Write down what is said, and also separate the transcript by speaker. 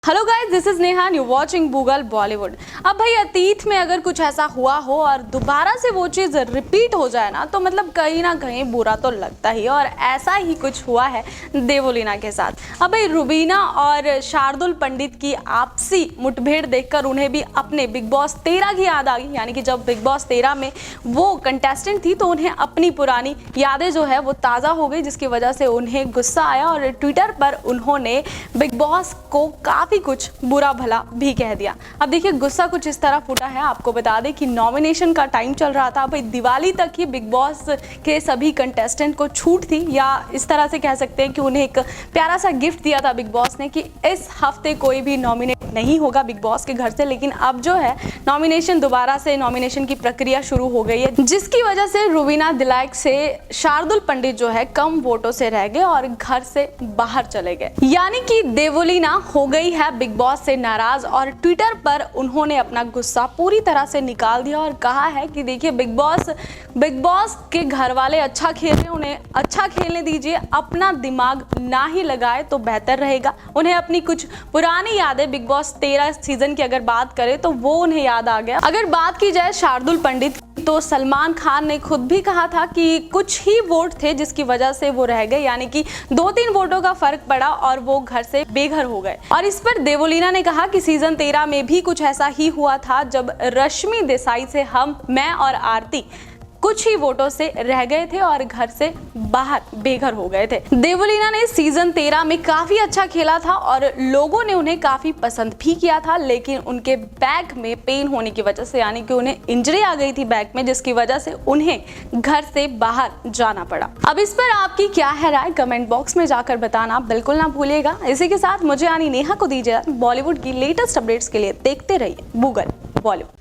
Speaker 1: Hello guys, this is Neha, you watching Google Bollywood. अब भाई अतीत में अगर कुछ ऐसा हुआ हो और दोबारा से वो चीज़ रिपीट हो जाए ना, तो मतलब कहीं ना कहीं बुरा तो लगता ही। और ऐसा ही कुछ हुआ है देवोलीना के साथ। अब भाई रुबीना और शार्दुल पंडित की आपसी मुठभेड़ देखकर उन्हें भी अपने बिग बॉस 13 की याद आ गई। यानी कि जब बिग बॉस 13 में वो कंटेस्टेंट थी तो उन्हें अपनी पुरानी यादें जो है वो ताज़ा हो गई, जिसकी वजह से उन्हें गुस्सा आया और ट्विटर पर उन्होंने बिग बॉस को काफ़ी कुछ बुरा भला भी कह दिया। अब देखिए, गुस्सा कुछ इस तरह फूटा है। आपको बता दें कि नॉमिनेशन का टाइम चल रहा था। भाई दिवाली तक ही बिग बॉस के सभी कंटेस्टेंट को छूट थी, या इस तरह से कह सकते हैं कि उन्हें एक प्यारा सा गिफ्ट दिया था बिग बॉस ने कि इस हफ्ते कोई भी नॉमिनेट नहीं होगा बिग बॉस के घर से। लेकिन अब जो है नॉमिनेशन दोबारा से नॉमिनेशन की प्रक्रिया शुरू हो गई है, जिसकी वजह से रुबीना दिलाइक से शार्दुल पंडित जो है कम वोटों से रह गए और घर से बाहर चले गए। यानी कि देवोलीना हो गई है बिग बॉस से नाराज और ट्विटर पर उन्होंने अपना गुस्सा पूरी तरह से निकाल दिया और कहा है कि देखिए, बिग बॉस के घर वाले अच्छा खेल रहे हैं, उन्हें अच्छा खेलने दीजिए, अपना दिमाग ना ही लगाए तो बेहतर रहेगा। उन्हें अपनी कुछ पुरानी यादें बिग बॉस 13 सीजन की अगर बात करें तो वो उन्हें याद आ गया। अगर बात की जाए शार्दुल पंडित, तो सलमान खान ने खुद भी कहा था कि कुछ ही वोट थे जिसकी वजह से वो रह गए। यानी कि 2-3 वोटों का फर्क पड़ा और वो घर से बेघर हो गए। और इस पर देवोलीना ने कहा कि सीजन 13 में भी कुछ ऐसा ही हुआ था, जब रश्मि देसाई से मैं और आरती कुछ ही वोटों से रह गए थे और घर से बाहर बेघर हो गए थे। देवोलीना ने सीजन 13 में काफी अच्छा खेला था और लोगों ने उन्हें काफी पसंद भी किया था, लेकिन उनके बैक में पेन होने की वजह से, यानी कि उन्हें इंजरी आ गई थी बैक में, जिसकी वजह से उन्हें घर से बाहर जाना पड़ा। अब इस पर आपकी क्या है राय, कमेंट बॉक्स में जाकर बताना बिल्कुल ना भूलिएगा। इसी के साथ मुझे यानी नेहा को दीजिए बॉलीवुड की लेटेस्ट अपडेट्स के लिए देखते रहिए गूगल बॉलीवुड।